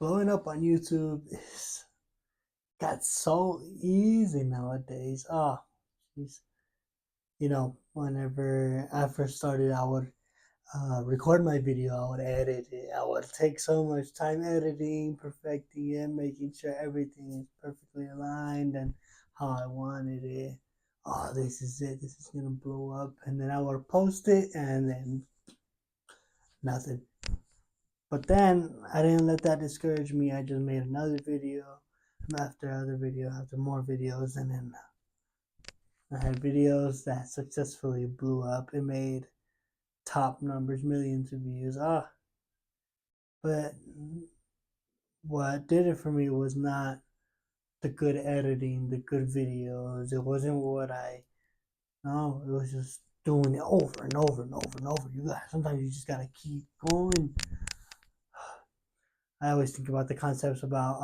blowing up on YouTube is got so easy nowadays. Oh, jeez. Whenever I first started, I would record my video, I would edit it. I would take so much time editing, perfecting it, making sure everything is perfectly aligned and how I wanted it. Oh, this is it. This is gonna blow up, and then I would post it, and then nothing. But then I didn't let that discourage me. I just made another video after other video after more videos, and then I had videos that successfully blew up. It made top numbers, millions of views. But what did it for me was not the good editing, the good videos. It wasn't what I no, it was just doing it over and over and over and over. Sometimes you just gotta keep going. I always think about the concepts about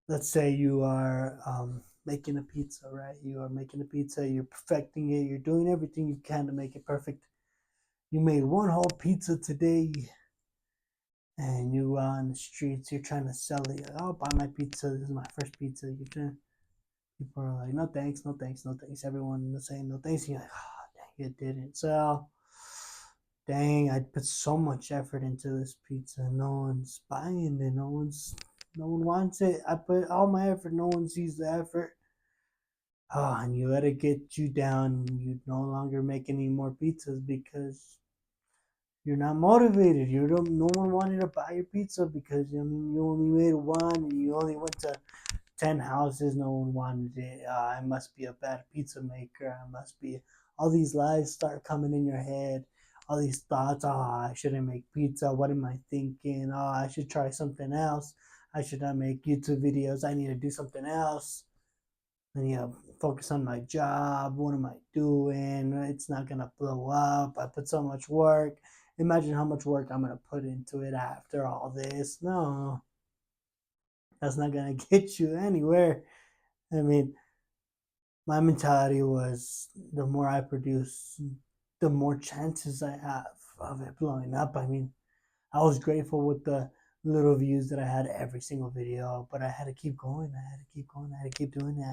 let's say you are making a pizza, right? You are making a pizza, you're perfecting it, you're doing everything you can to make it perfect. You made one whole pizza today, and you are on the streets, you're trying to sell it. I'll buy my pizza. This is my first pizza. People are like, no thanks, no thanks, no thanks. Everyone is saying no thanks. And you're like, oh, dang, it didn't sell. Dang, I put so much effort into this pizza. No one's buying it. No one wants it. I put all my effort. No one sees the effort. Oh, and you let it get you down. You no longer make any more pizzas because you're not motivated. You don't. No one wanted to buy your pizza because you only made one and you only went to 10 houses. No one wanted it. I must be a bad pizza maker. I must be. All these lies start coming in your head. All these thoughts. Oh, I shouldn't make pizza. What am I thinking? Oh, I should try something else. I should not make YouTube videos. I need to do something else. I need to focus on my job. What am I doing? It's not going to blow up. I put so much work. Imagine how much work I'm going to put into it after all this. No, that's not going to get you anywhere. I mean, my mentality was the more I produce, the more chances I have of it blowing up. I mean, I was grateful with the little views that I had every single video, but I had to keep going. I had to keep going. I had to keep doing it.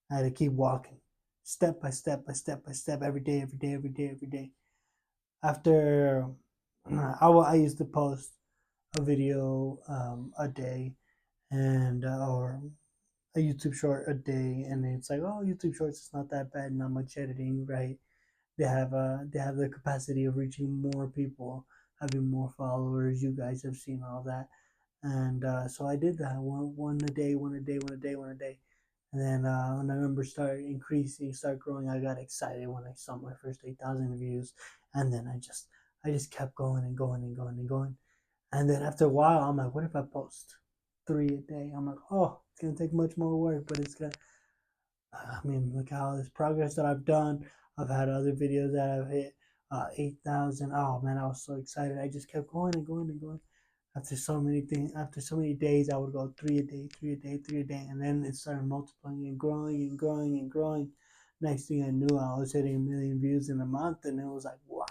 I had to keep walking, step by step by step by step, every day, every day, every day, every day. After I used to post a video a day, and or a YouTube short a day, and it's like, oh, YouTube shorts is not that bad, not much editing, right? They have the capacity of reaching more people, having more followers. You guys have seen all that, and so I did that one a day, one a day, one a day, one a day. And then when the numbers started increasing, started growing, I got excited when I saw my first 8,000 views, and then I just kept going and going and going and going. And then after a while, I'm like, what if I post 3 a day? I'm like, oh, it's gonna take much more work, but it's gonna. I mean, look how this progress that I've done. I've had other videos that have hit 8,000. Oh man, I was so excited. I just kept going and going and going. After so many things, after so many days, I would go 3 a day, 3 a day, 3 a day, and then it started multiplying and growing and growing and growing. Next thing I knew, I was hitting a million views in a month, and it was like, wow.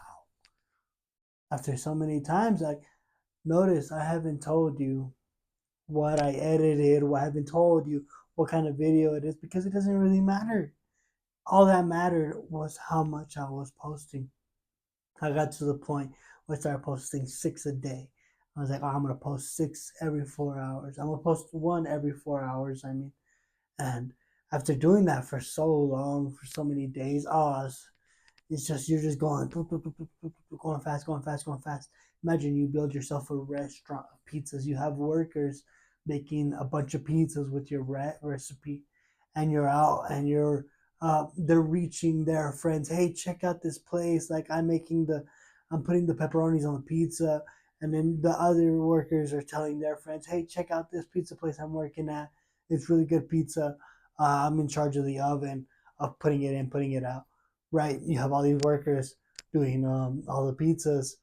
After so many times, like, notice I haven't told you what I edited, I haven't told you what kind of video it is because it doesn't really matter. All that mattered was how much I was posting. I got to the point where I started posting 6 a day. I was like, oh, I'm gonna post six every 4 hours. I'm gonna post one every 4 hours. I mean, and after doing that for so long, for so many days, oh, it's just you're just going, going fast, going fast, going fast. Imagine you build yourself a restaurant of pizzas. You have workers making a bunch of pizzas with your recipe, and you're out and they're reaching their friends. Hey, check out this place. Like I'm putting the pepperonis on the pizza, and then the other workers are telling their friends, hey, check out this pizza place I'm working at. It's really good pizza. I'm in charge of the oven of putting it in, putting it out, right? You have all these workers doing all the pizzas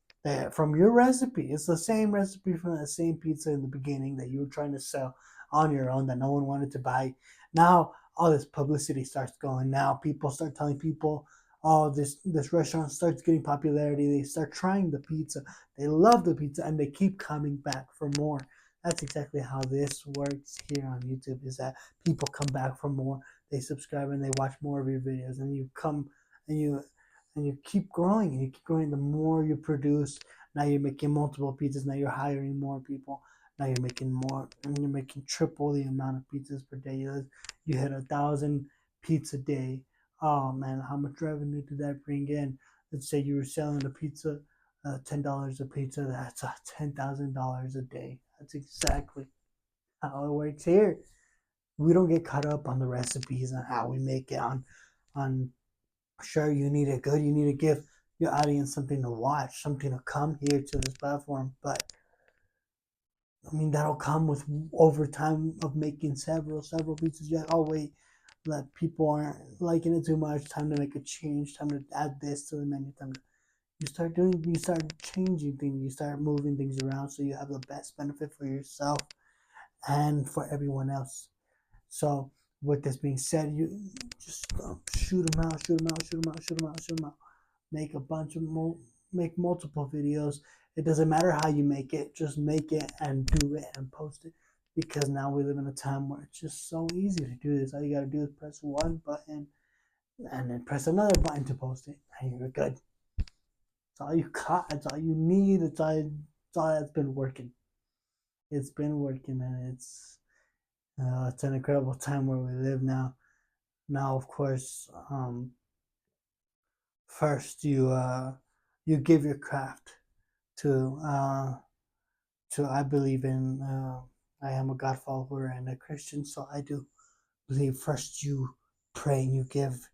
from your recipe. It's the same recipe from the same pizza in the beginning that you were trying to sell on your own that no one wanted to buy. Now all this publicity starts going. Now people start telling people, oh, this restaurant starts getting popularity. They start trying the pizza. They love the pizza, and they keep coming back for more. That's exactly how this works here on YouTube. Is that people come back for more. They subscribe and they watch more of your videos, and you come and you keep growing and you keep growing. The more you produce, now you're making multiple pizzas. Now you're hiring more people. Now you're making more, and you're making triple the amount of pizzas per day. You hit 1,000 pizza a day. Oh man, how much revenue did that bring in? Let's say you were selling a pizza, $10 a pizza. That's $10,000 a day. That's exactly how it works here. We don't get caught up on the recipes and how we make it. On sure, you need it good. You need to give your audience something to watch, something to come here to this platform. But I mean, that'll come with over time of making several pizzas. You're like, oh wait, that people aren't liking it too much. Time to make a change. Time to add this to the menu. You start changing things. You start moving things around so you have the best benefit for yourself and for everyone else. So with this being said, you just shoot them out, shoot them out, shoot them out, shoot them out, shoot them out. Make a bunch of make multiple videos. It doesn't matter how you make it, just make it and do it and post it. Because now we live in a time where it's just so easy to do this. All you gotta do is press one button and then press another button to post it, and you're good. It's all you got. It's all you need. It's all that's been working. It's been working, and it's an incredible time where we live now. Now, of course, first you give your craft to I believe in I am a God follower and a Christian, so I do believe first you pray and you give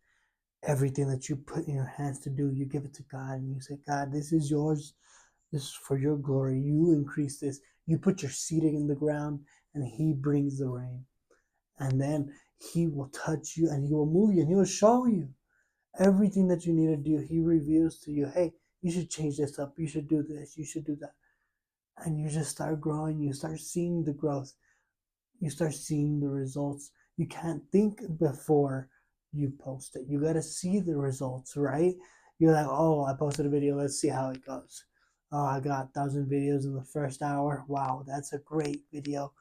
everything that you put in your hands to do. You give it to God and you say, God, this is yours. This is for your glory. You increase this. You put your seed in the ground and He brings the rain. And then He will touch you and He will move you and He will show you everything that you need to do. He reveals to you, hey, you should change this up. You should do this. You should do that. And you just start growing. You start seeing the growth. You start seeing the results. You can't think before you post it. You got to see the results, right? You're like, oh, I posted a video. Let's see how it goes. Oh, I got 1,000 videos in the first hour. Wow, that's a great video.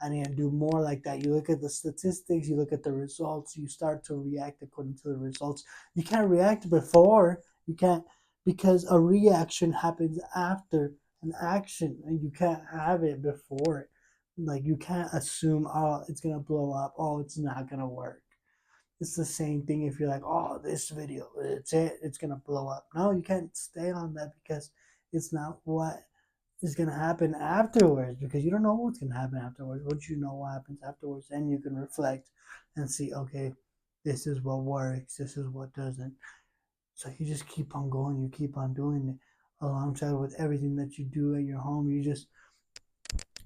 I need to do more like that. You look at the statistics, you look at the results, you start to react according to the results. You can't react before. You can't, because a reaction happens after an action, and you can't have it before it. Like, you can't assume, oh, it's gonna blow up, oh, it's not gonna work. It's the same thing if you're like, oh, this video, it's gonna blow up. No, you can't stay on that because it's not what is gonna happen afterwards, because you don't know what's gonna happen afterwards. Once you know what happens afterwards, then you can reflect and see, okay, this is what works, this is what doesn't. So you just keep on going, you keep on doing it alongside with everything that you do at your home.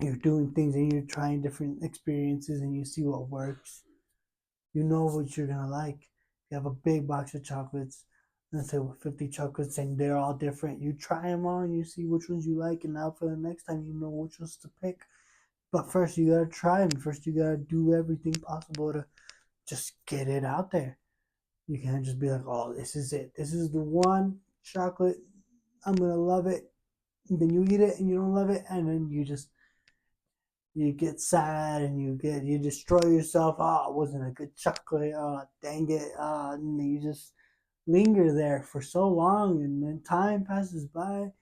You're doing things and you're trying different experiences and you see what works. You know what you're gonna like. You have a big box of chocolates, let's say with 50 chocolates, and they're all different. You try them all and you see which ones you like, and now for the next time you know which ones to pick. But first you gotta try them. First you gotta do everything possible to just get it out there. You can't just be like, oh, this is it. This is the one chocolate. I'm gonna love it. And then you eat it and you don't love it, and then you get sad and you destroy yourself. Oh, it wasn't a good chocolate. Oh, dang it. And you just linger there for so long, and then time passes by.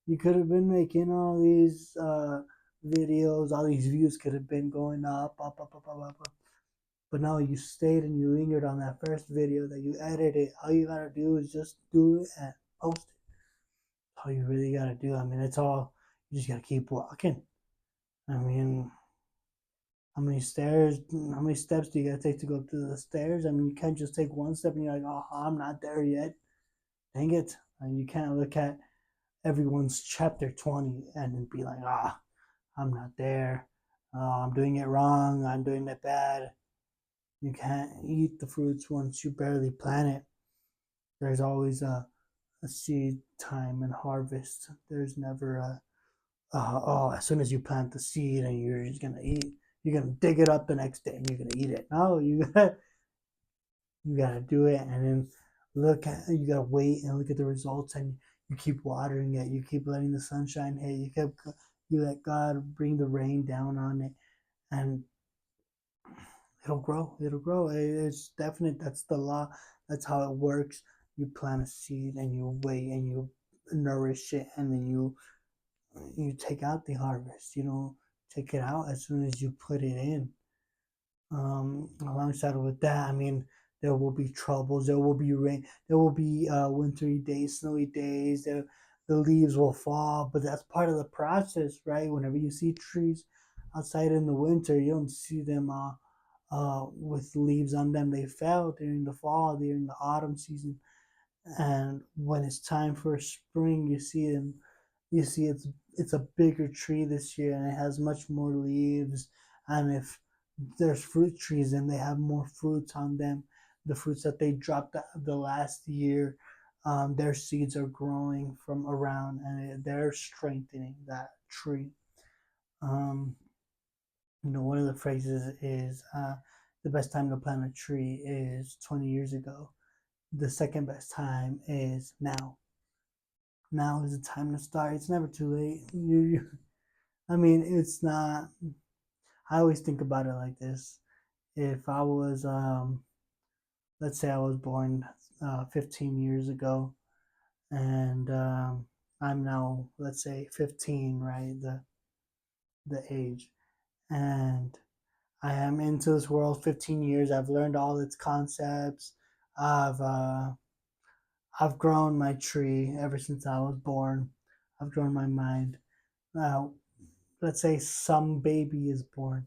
You could have been making all these videos, all these views could have been going up. But no, you stayed and you lingered on that first video that you edited. All you gotta do is just do it and post it. All you really gotta do. I mean, it's all, you just gotta keep walking. I mean, how many steps do you gotta take to go up to the stairs? I mean, you can't just take one step and you're like, oh, I'm not there yet. Dang it. And you can't look at everyone's chapter 20 and then be like, ah, I'm not there. I'm doing it wrong. I'm doing it bad. You can't eat the fruits once you barely plant it. There's always a seed time and harvest. There's never oh, as soon as you plant the seed and you're just gonna eat, you're gonna dig it up the next day and you're gonna eat it. No, you gotta do it, and then You gotta wait and look at the results, and you keep watering it. You keep letting the sunshine hit. You let God bring the rain down on it, and it'll grow. It'll grow. It's definite. That's the law. That's how it works. You plant a seed and you wait and you nourish it, and then you take out the harvest. You know, take it out as soon as you put it in. Alongside with that, I mean, there will be troubles. There will be rain. There will be wintry days, snowy days. The leaves will fall, but that's part of the process, right? Whenever you see trees outside in the winter, you don't see them with leaves on them. They fell during the fall, during the autumn season, and when it's time for spring, you see them. You see it's a bigger tree this year, and it has much more leaves. And if there's fruit trees and they have more fruits on them, the fruits that they dropped the last year, their seeds are growing from around, and they're strengthening that tree. Um, one of the phrases is the best time to plant a tree is 20 years ago. The second best time is now. Now is the time to start. It's never too late. I mean, it's not. I always think about it like this. If I was, let's say I was born 15 years ago, and I'm now, let's say, 15, right? The age, and I am into this world 15 years. I've learned all its concepts. I've uh, I've grown my tree ever since I was born. I've grown my mind. Now, let's say some baby is born.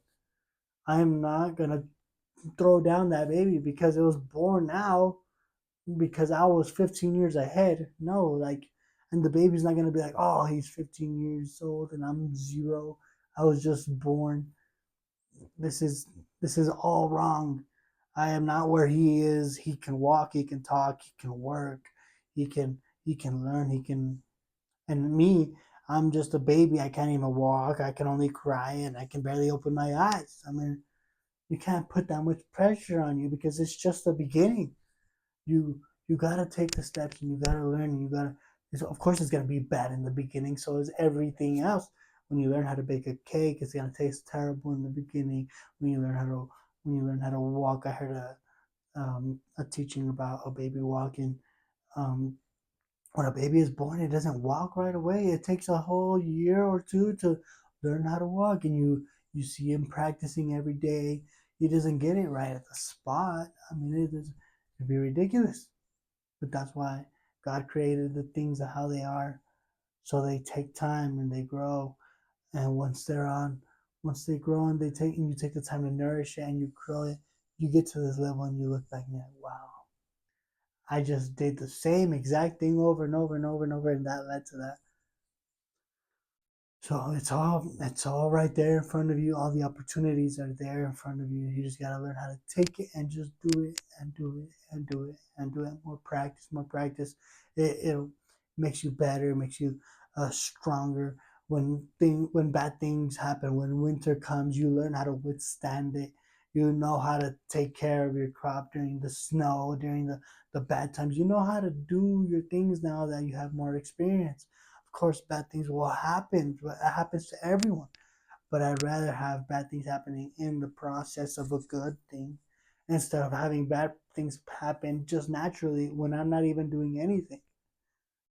I am not gonna throw down that baby because it was born now because I was 15 years ahead. No, like, and the baby's not gonna be like, oh, he's 15 years old and I'm zero. I was just born. This is this is all wrong. I am not where he is. He can walk, he can talk, he can work, he can learn, he can. And me, I'm just a baby. I can't even walk. I can only cry and I can barely open my eyes. I mean, you can't put that much pressure on you because it's just the beginning. You gotta take the steps and you gotta learn and you gotta. Of course, it's gonna be bad in the beginning. So is everything else. When you learn how to bake a cake, it's gonna taste terrible in the beginning. When you learn how to walk, I heard a teaching about a baby walking. Um, when a baby is born, it doesn't walk right away. It takes a whole year or two to learn how to walk, and you see him practicing every day. He doesn't get it right at the spot. I mean, it'd be ridiculous. But that's why God created the things how they are, so they take time and they grow. And once they grow and you take the time to nourish it and you grow it, you get to this level and you look back and you're like, wow, I just did the same exact thing over and over and over and over, and that led to that. So it's all right there in front of you. All the opportunities are there in front of you. You just gotta learn how to take it and just do it and do it and do it and do it. More practice, more practice. It makes you better. It makes you stronger. When bad things happen, when winter comes, you learn how to withstand it. You know how to take care of your crop during the snow, during the bad times. You know how to do your things now that you have more experience. Of course, bad things will happen. It happens to everyone. But I'd rather have bad things happening in the process of a good thing instead of having bad things happen just naturally when I'm not even doing anything.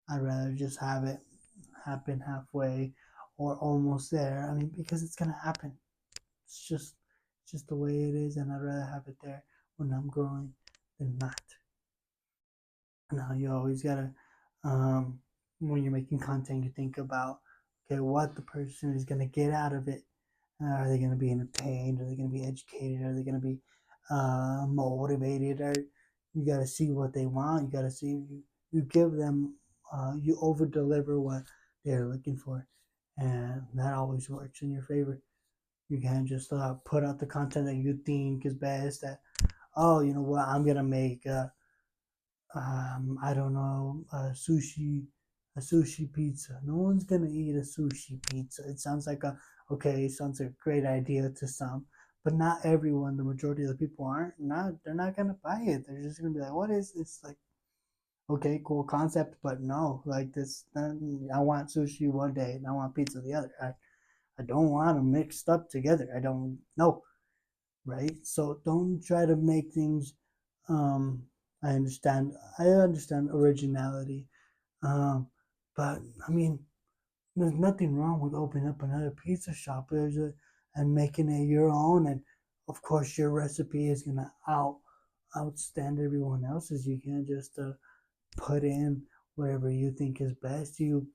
I'd rather just have it happen halfway or almost there. I mean, because it's gonna happen. It's just the way it is, and I'd rather have it there when I'm growing than not. Now you always gotta, um, when you're making content, you think about, okay, what the person is gonna get out of it. Are they gonna be entertained? Are they gonna be educated? Are they gonna be motivated? Or you gotta see what they want. You gotta see you give them, you over deliver what they're looking for, and that always works in your favor. You can't just put out the content that you think is best. That, oh, you know what, I'm gonna make. I don't know, a sushi pizza. No one's gonna eat a sushi pizza. It sounds like okay, it sounds like a great idea to some, but not everyone. The majority of the people aren't. They're not gonna buy it. They're just gonna be like, what is this? Like, Okay, cool concept, but no, like this. I want sushi one day and I want pizza the other. I don't want them mixed up together. I don't know, right? So don't try to make things. Um, I understand. I understand originality, um, but I mean, there's nothing wrong with opening up another pizza shop. And making it your own, and of course, your recipe is gonna outstand everyone else's. You can't just put in whatever you think is best. You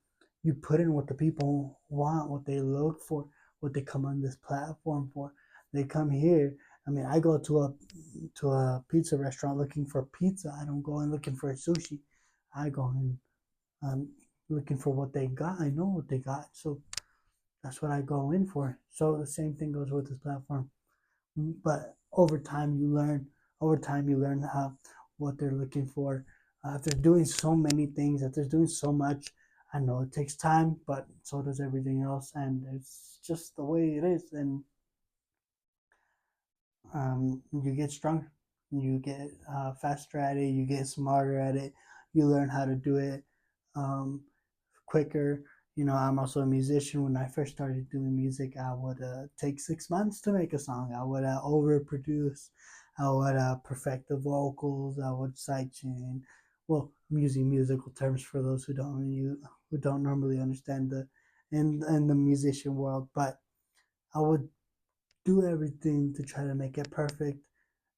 put in what the people want, what they look for, what they come on this platform for. They come here. I mean, I go to a pizza restaurant looking for pizza. I don't go in looking for sushi. I go in looking for what they got. I know what they got, so that's what I go in for. So the same thing goes with this platform. But over time, you learn. Over time, you learn how what they're looking for. If they're doing so many things, if they're doing so much, I know it takes time, but so does everything else, and it's just the way it is. And you get stronger, you get faster at it, you get smarter at it, you learn how to do it um, quicker. You know, I'm also a musician. When I first started doing music, I would take 6 months to make a song. I would overproduce. I would perfect the vocals. I would sidechain. Well, I'm using musical terms for those who don't normally understand the in the musician world. But I would do everything to try to make it perfect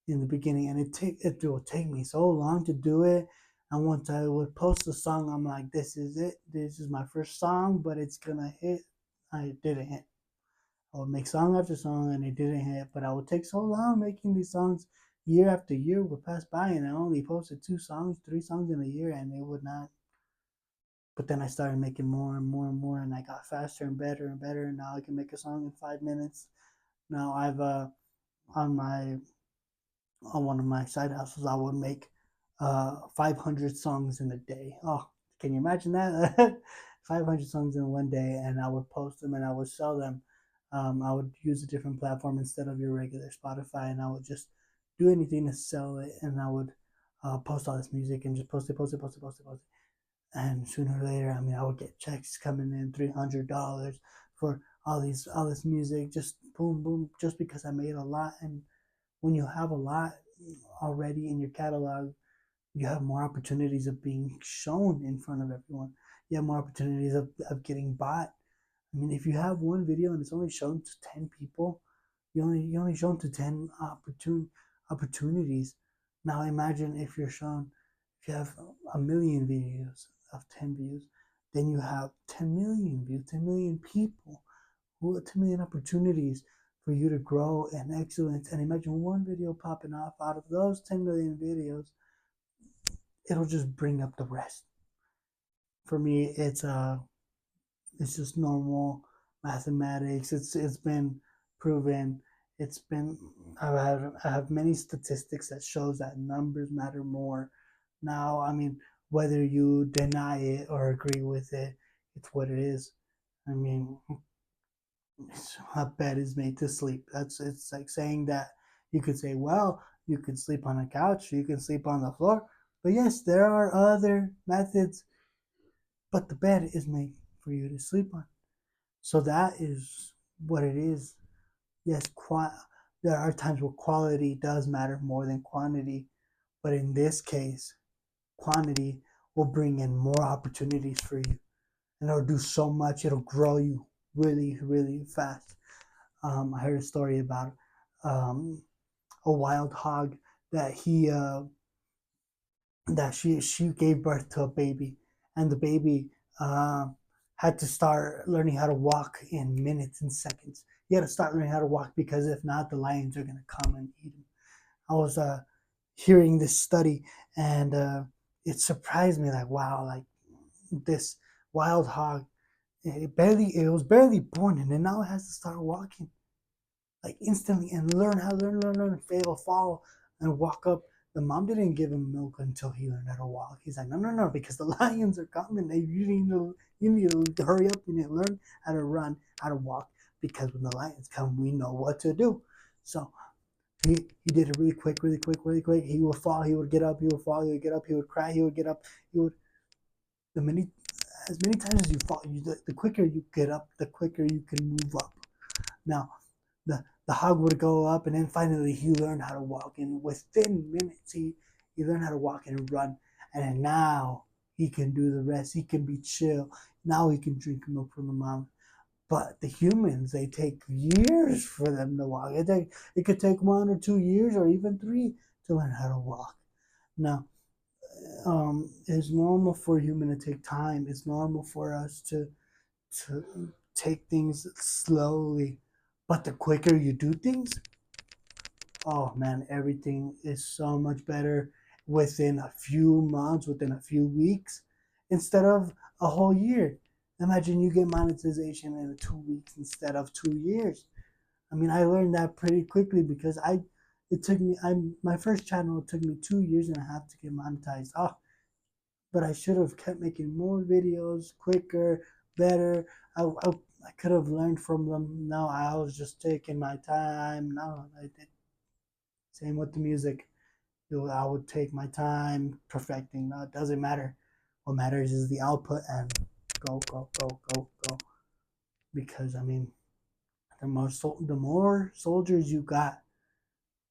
in the beginning, and it will take me so long to do it. And once I would post a song, I'm like, this is it. This is my first song, but it's gonna hit. I didn't hit. I would make song after song, and it didn't hit. But I would take so long making these songs. Year after year would pass by, and I only posted 2 songs, 3 songs in a year, and it would not. But then I started making more and more and more, and I got faster and better and better. And now I can make a song in 5 minutes. Now I've on my on one of my side hustles, I would make 500 songs in a day. Oh, can you imagine that? 500 songs in one day, and I would post them and I would sell them. I would use a different platform instead of your regular Spotify, and I would just do anything to sell it, and I would post all this music and just post it, post it, post it, post it, post it. And sooner or later, I mean, I would get checks coming in $300 for all this music, just boom, boom, just because I made a lot. And when you have a lot already in your catalog, you have more opportunities of being shown in front of everyone. You have more opportunities of getting bought. I mean, if you have one video and it's only shown to 10 people, you only shown to 10 opportunities. Now imagine if you're shown, if you have a million videos of 10 views, then you have 10 million views, 10 million people, 10 million opportunities for you to grow and excellence. And imagine one video popping off out of those 10 million videos, it'll just bring up the rest. For me, it's just normal mathematics. It's been proven. It's been I have many statistics that shows that numbers matter more. Now, I mean, whether you deny it or agree with it, it's what it is. I mean, a bed is made to sleep. It's like saying that you could say, well, you can sleep on a couch, you can sleep on the floor, but yes, there are other methods, but the bed is made for you to sleep on. So that is what it is. Yes, there are times where quality does matter more than quantity, but in this case, quantity will bring in more opportunities for you, and it'll do so much. It'll grow you really, really fast. I heard a story about um, a wild hog that she gave birth to a baby, and the baby uh, had to start learning how to walk in minutes and seconds. He had to start learning how to walk because if not, the lions are gonna come and eat him. I was hearing this study, and it surprised me. Like, wow, like this wild hog, it was barely born, and then now it has to start walking like instantly and learn how to learn, fail, fall, and walk up. The mom didn't give him milk until he learned how to walk. He's like, no, no, no, because the lions are coming. You need to hurry up. You need to learn how to run, how to walk, because when the lions come, we know what to do. So He did it really quick, really quick, really quick. He would fall, he would get up, he would fall, he would get up, he would cry, he would get up, he would the many as many times as you fall, the quicker you get up, the quicker you can move up. Now, the hog would go up, and then finally he learned how to walk. And within minutes, he learned how to walk and run. And now he can do the rest. He can be chill. Now he can drink milk from the mom. But the humans, they take years for them to walk. It could take 1 or 2 years or even 3 to learn how to walk. Now, it's normal for a human to take time. It's normal for us to take things slowly. But the quicker you do things, oh man, everything is so much better within a few months, within a few weeks, instead of a whole year. Imagine you get monetization in 2 weeks instead of 2 years. I mean, I learned that pretty quickly because it took me, my first channel, it took me 2 years and a half to get monetized. Oh, but I should have kept making more videos quicker, better. I could have learned from them. No, I was just taking my time. No, I did. Same with the music. I would take my time perfecting. No, it doesn't matter. What matters is the output and go, go, go, go, go. Because I mean, the more soldiers you got,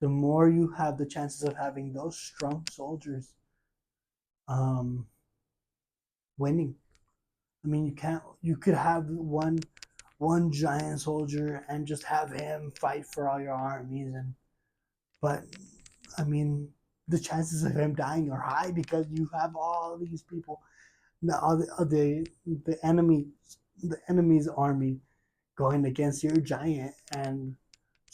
the more you have the chances of having those strong soldiers um, winning. I mean, you could have one giant soldier and just have him fight for all your armies, but I mean, the chances of him dying are high because you have all these people, the enemy's army going against your giant, and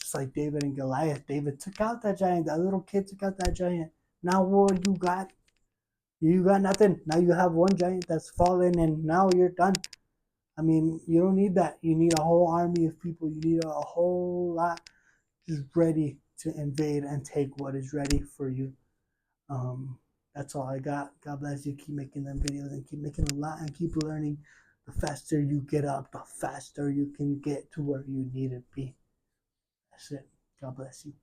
just like David and Goliath, David took out that giant. That little kid took out that giant. Now what you got? You got nothing. Now you have one giant that's fallen, and now you're done. I mean, you don't need that. You need a whole army of people. You need a whole lot just ready to invade and take what is ready for you. Um, that's all I got. God bless you. Keep making them videos and keep making a lot and keep learning. The faster you get up, the faster you can get to where you need to be. That's it. God bless you.